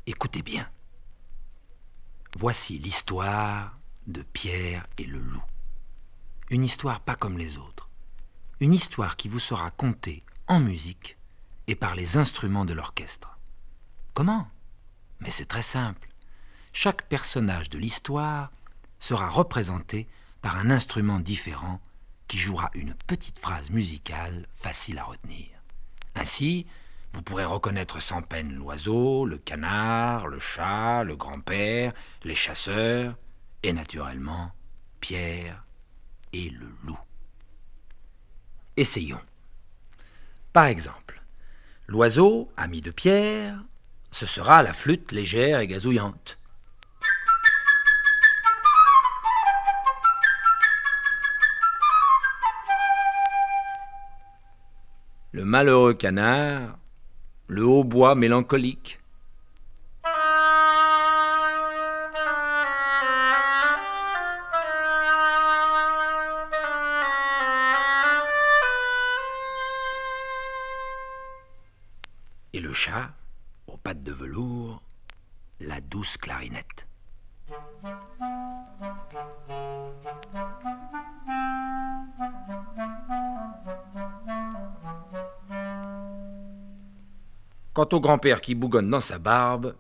Écoutez bien. Voici l'histoire de Pierre et le loup. Une histoire pas comme les autres. Une histoire qui vous sera contée en musique et par les instruments de l'orchestre. Comment ? Mais c'est très simple. Chaque personnage de l'histoire sera représenté par un instrument différent qui jouera une petite phrase musicale facile à retenir. Ainsi, vous pourrez reconnaître sans peine l'oiseau, le canard, le chat, le grand-père, les chasseurs et naturellement Pierre et le loup. Essayons. Par exemple, l'oiseau, ami de Pierre, ce sera la flûte légère et gazouillante. Le malheureux canard, le hautbois mélancolique. Et le chat, aux pattes de velours, la douce clarinette. Quant au grand-père qui bougonne dans sa barbe,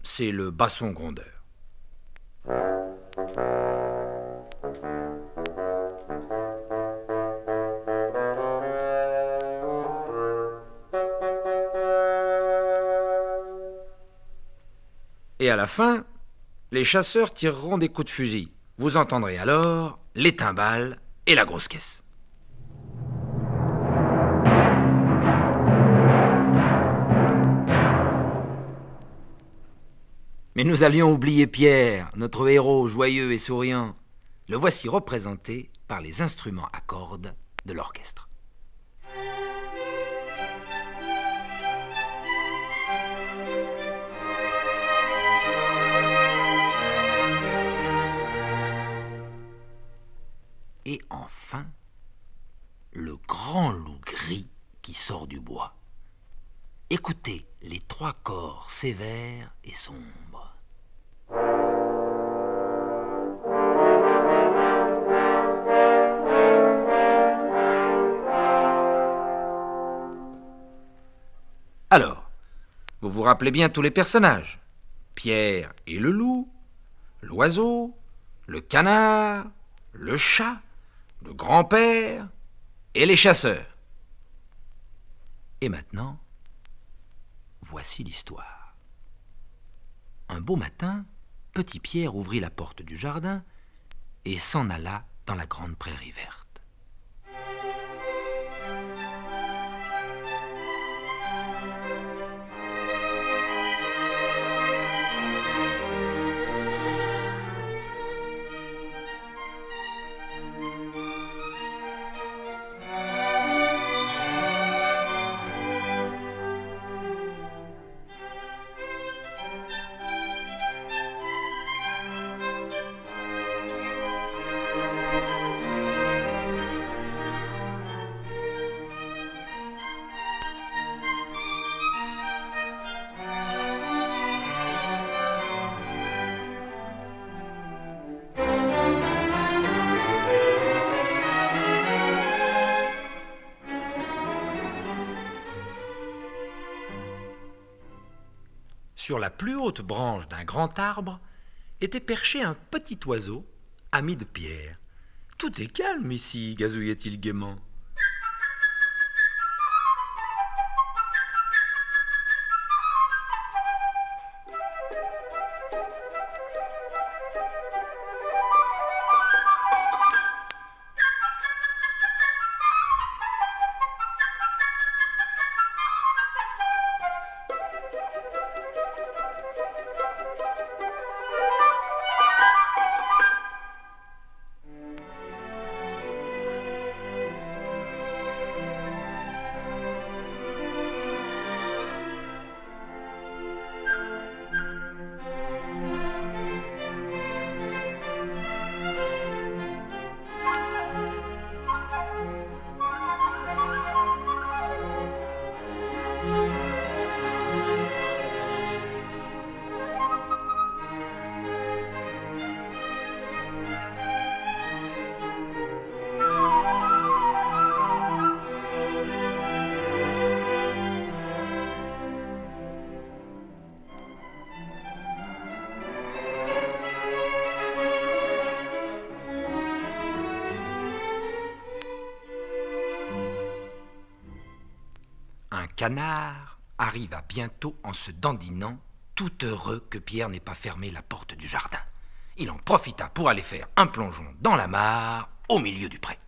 c'est le basson grondeur. Et à la fin, les chasseurs tireront des coups de fusil. Vous entendrez alors les timbales et la grosse caisse. Mais nous allions oublier Pierre, notre héros joyeux et souriant. Le voici représenté par les instruments à cordes de l'orchestre. Et enfin, le grand loup gris qui sort du bois. Écoutez les trois corps sévères et sombres. Alors, vous vous rappelez bien tous les personnages. Pierre et le loup, l'oiseau, le canard, le chat, le grand-père et les chasseurs. Et maintenant, voici l'histoire. Un beau matin, Petit Pierre ouvrit la porte du jardin et s'en alla dans la grande prairie verte. Sur la plus haute branche d'un grand arbre était perché un petit oiseau, ami de Pierre. « Tout est calme ici, gazouillait-il gaiement. canard arriva bientôt en se dandinant, tout heureux que Pierre n'ait pas fermé la porte du jardin. Il en profita pour aller faire un plongeon dans la mare au milieu du pré.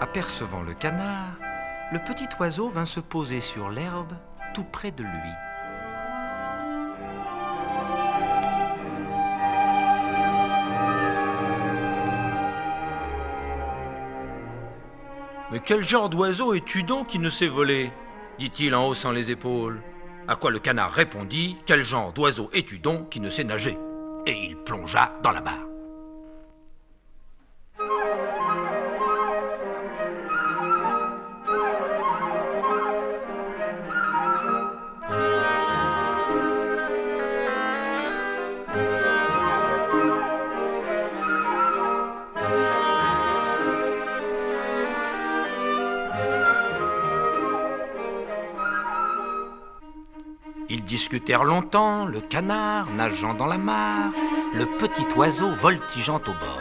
Apercevant le canard, le petit oiseau vint se poser sur l'herbe tout près de lui. « Mais quel genre d'oiseau es-tu donc qui ne sait voler ?» dit-il en haussant les épaules. À quoi le canard répondit « Quel genre d'oiseau es-tu donc qui ne sait nager ?» Et il plongea dans la mare. Ils discutèrent longtemps, le canard nageant dans la mare, le petit oiseau voltigeant au bord.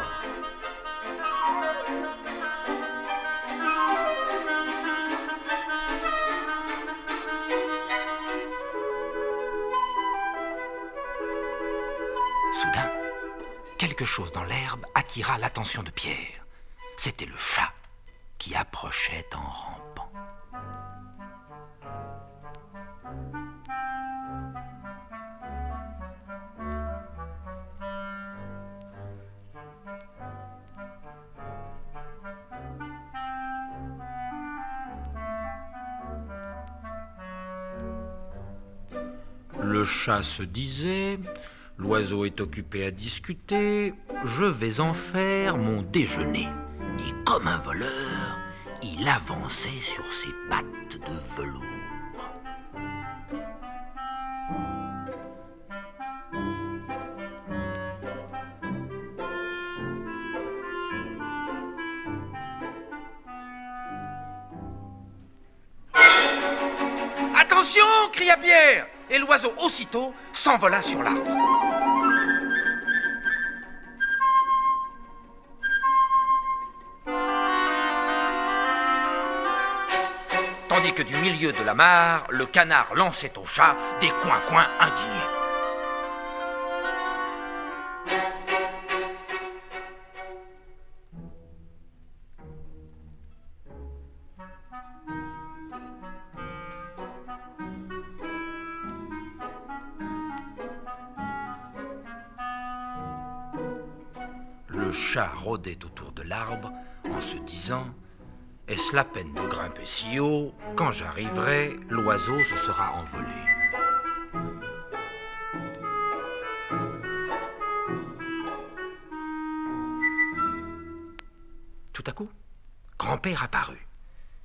Soudain, quelque chose dans l'herbe attira l'attention de Pierre. C'était le chat qui approchait en rampant. Le chat se disait, l'oiseau est occupé à discuter, je vais en faire mon déjeuner. Et comme un voleur, il avançait sur ses pattes de velours. Attention, cria Pierre, et l'oiseau aussitôt s'envola sur l'arbre. Tandis que du milieu de la mare, le canard lançait au chat des coins-coins indignés. Le chat rôdait autour de l'arbre en se disant « Est-ce la peine de grimper si haut? Quand j'arriverai, l'oiseau se sera envolé. » Tout à coup, grand-père apparut.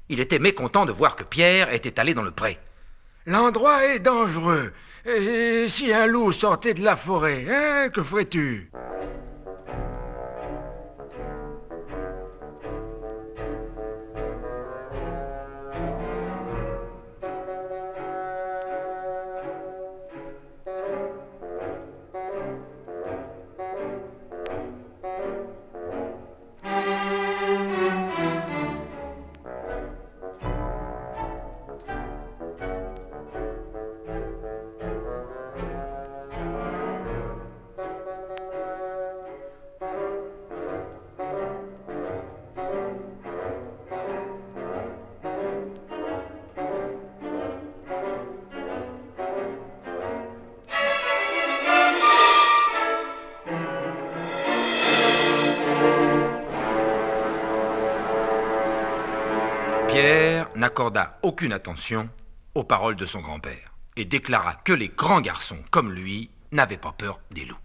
Il était mécontent de voir que Pierre était allé dans le pré. « L'endroit est dangereux. Et si un loup sortait de la forêt, hein, que ferais-tu » Pierre n'accorda aucune attention aux paroles de son grand-père et déclara que les grands garçons comme lui n'avaient pas peur des loups.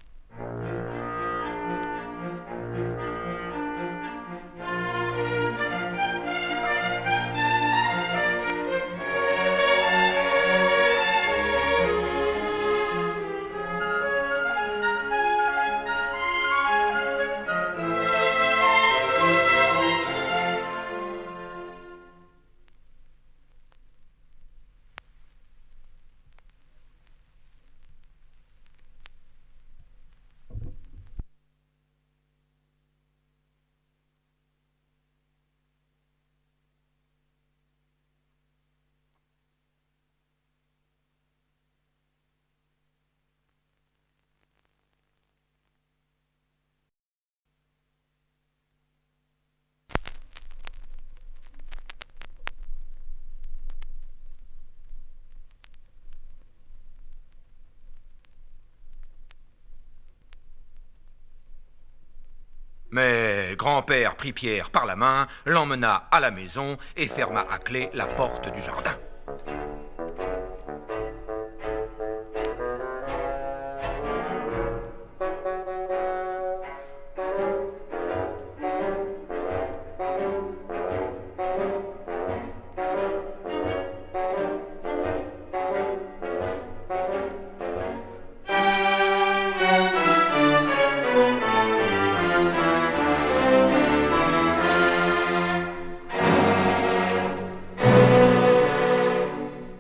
Mais grand-père prit Pierre par la main, l'emmena à la maison et ferma à clé la porte du jardin.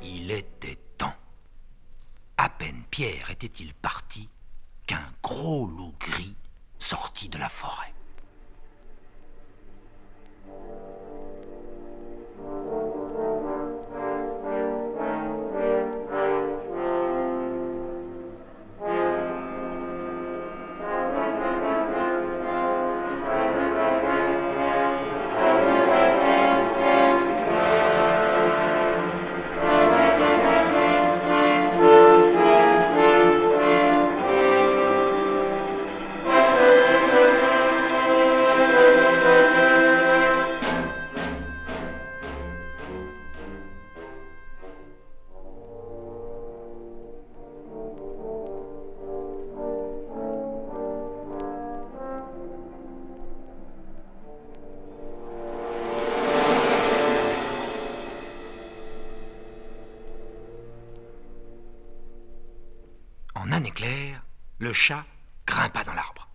Il était temps. À peine Pierre était-il parti qu'un gros loup gris sortit de la forêt. En un éclair, le chat grimpa dans l'arbre.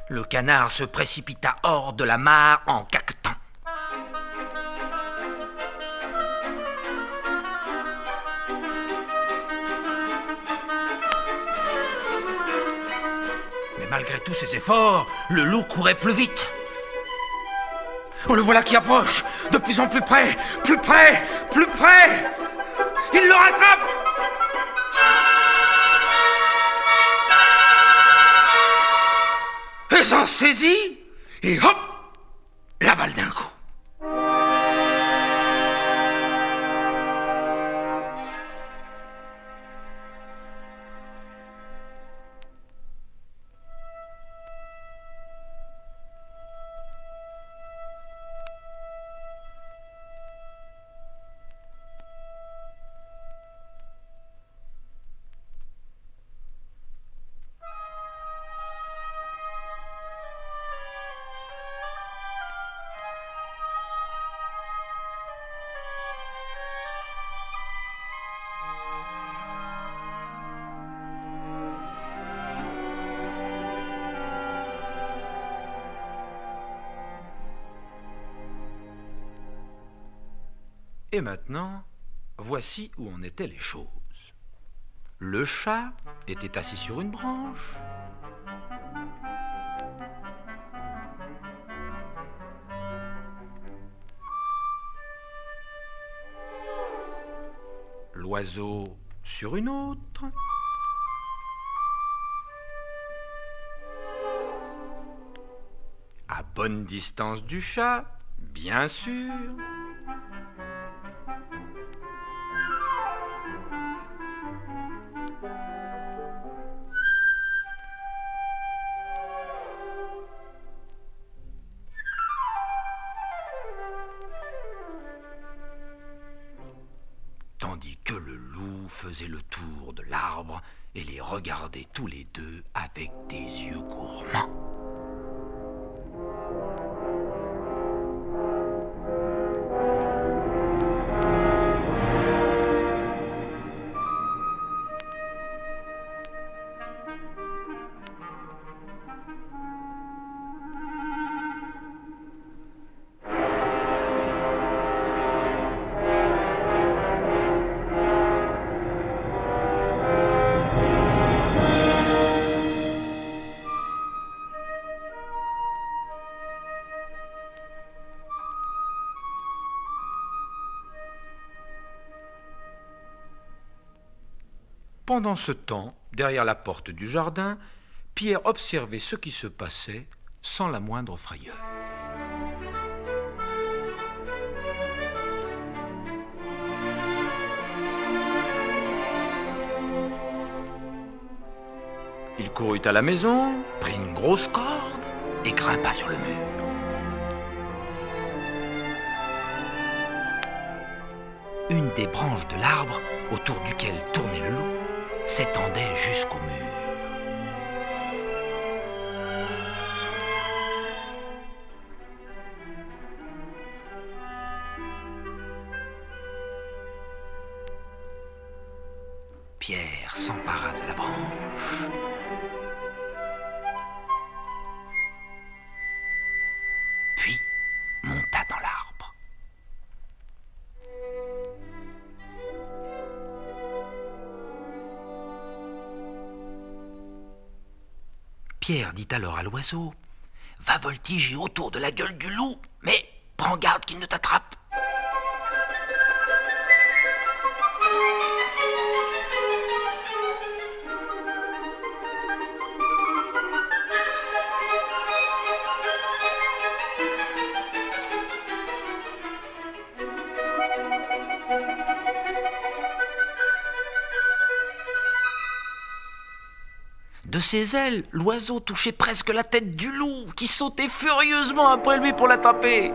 Le canard se précipita hors de la mare en caquetant. Mais malgré tous ses efforts, le loup courait plus vite. On le voilà qui approche, de plus en plus près, plus près, plus près. Il le rattrape. Et s'en saisit, et hop, l'avale d'un coup. Et maintenant, voici où en étaient les choses. Le chat était assis sur une branche. L'oiseau sur une autre. À bonne distance du chat, Bien sûr. Tandis que le loup faisait le tour de l'arbre et les regardait tous les deux avec des yeux gourmands. Pendant ce temps, derrière la porte du jardin, Pierre observait ce qui se passait sans la moindre frayeur. Il courut à la maison, prit une grosse corde et grimpa sur le mur. Une des branches de l'arbre autour duquel tournait le loup s'étendait jusqu'au mur. Pierre s'empara de la branche, puis monta dans l'arbre. Pierre dit alors à l'oiseau : « Va voltiger autour de la gueule du loup, mais prends garde qu'il ne t'attrape. » De ses ailes, l'oiseau touchait presque la tête du loup, qui sautait furieusement après lui pour l'attraper.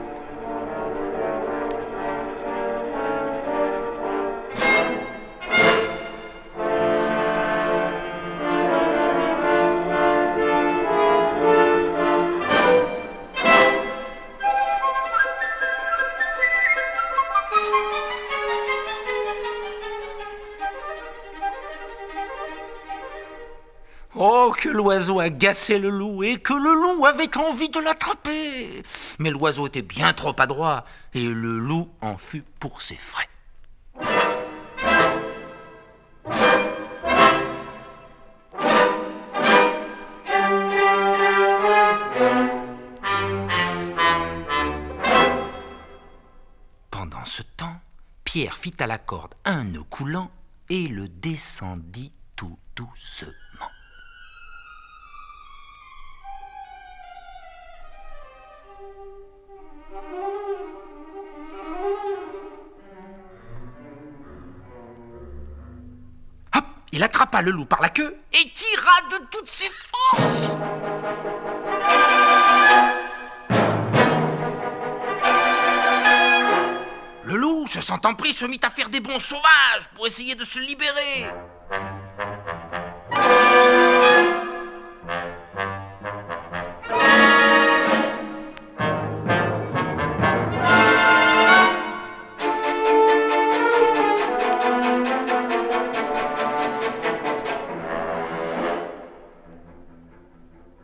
Oh, que l'oiseau agaçait le loup et que le loup avait envie de l'attraper. Mais l'oiseau était bien trop adroit et le loup en fut pour ses frais. Pendant ce temps, Pierre fit à la corde un nœud coulant et le descendit tout doucement. Il attrapa le loup par la queue et tira de toutes ses forces. Le loup, se sentant pris, se mit à faire des bonds sauvages pour essayer de se libérer.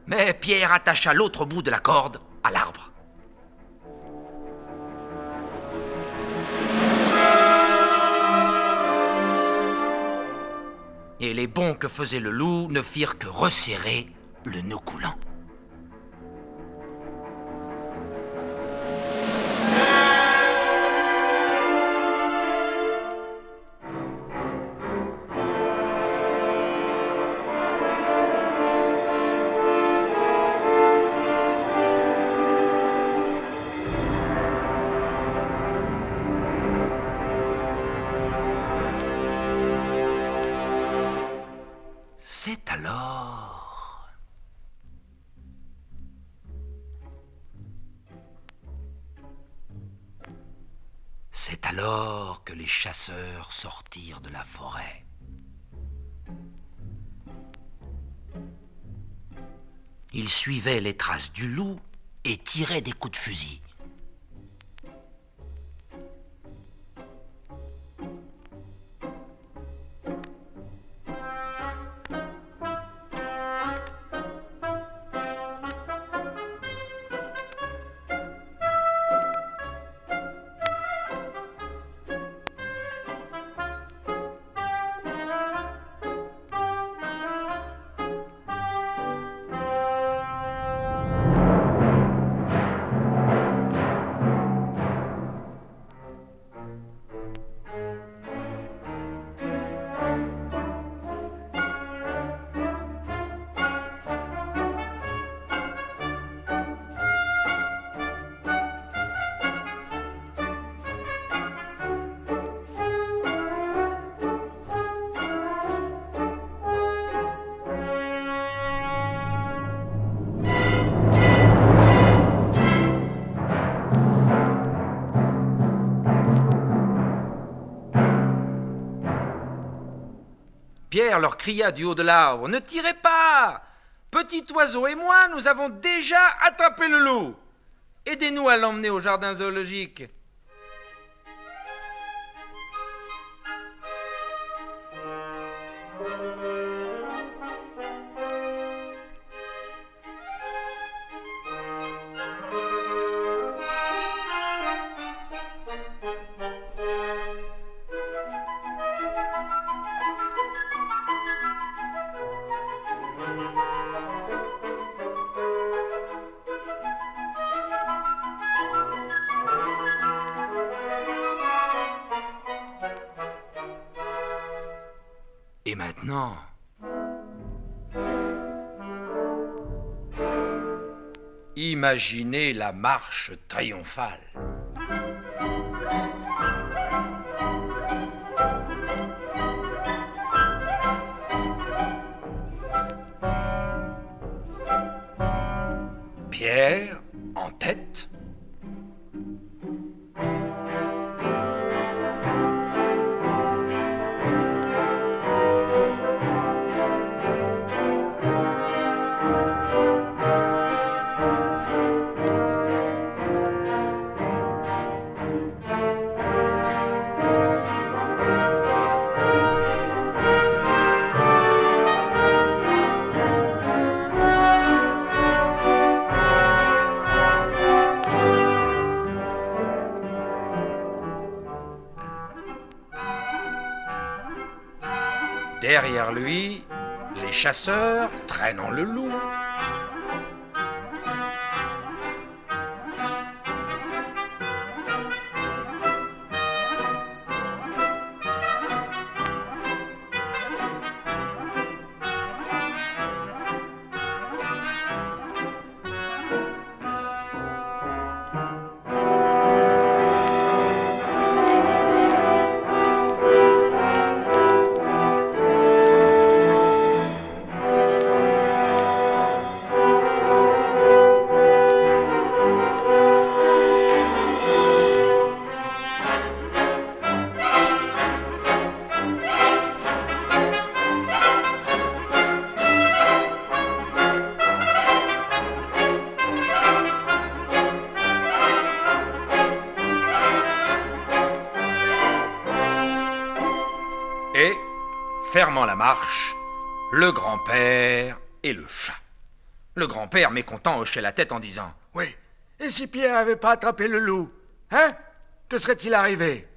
Mais Pierre attacha l'autre bout de la corde à l'arbre. Et les bonds que faisait le loup ne firent que resserrer le nœud coulant. C'est alors... C'est alors que les chasseurs sortirent de la forêt. Ils suivaient les traces du loup et tiraient des coups de fusil. Pierre leur cria du haut de l'arbre, « Ne tirez pas! Petit oiseau et moi, nous avons déjà attrapé le loup. Aidez-nous à l'emmener au jardin zoologique. » Et maintenant, Imaginez la marche triomphale. Pierre en tête. Derrière lui, les chasseurs traînant le loup. Et, fermant la marche, le grand-père et le chat. Le grand-père, mécontent, hochait la tête en disant « Oui. Et si Pierre n'avait pas attrapé le loup, hein? Que serait-il arrivé? »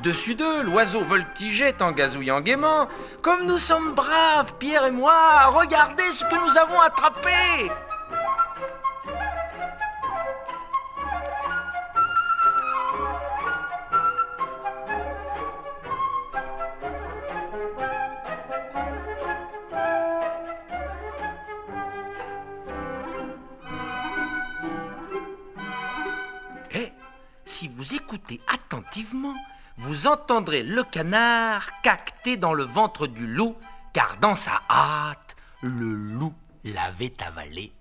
Au-dessus d'eux, l'oiseau voltigeait en gazouillant gaiement. « Comme nous sommes braves, Pierre et moi, regardez ce que nous avons attrapé !» Et si vous écoutez attentivement, vous entendrez le canard caqueter dans le ventre du loup, car dans sa hâte, le loup l'avait avalé.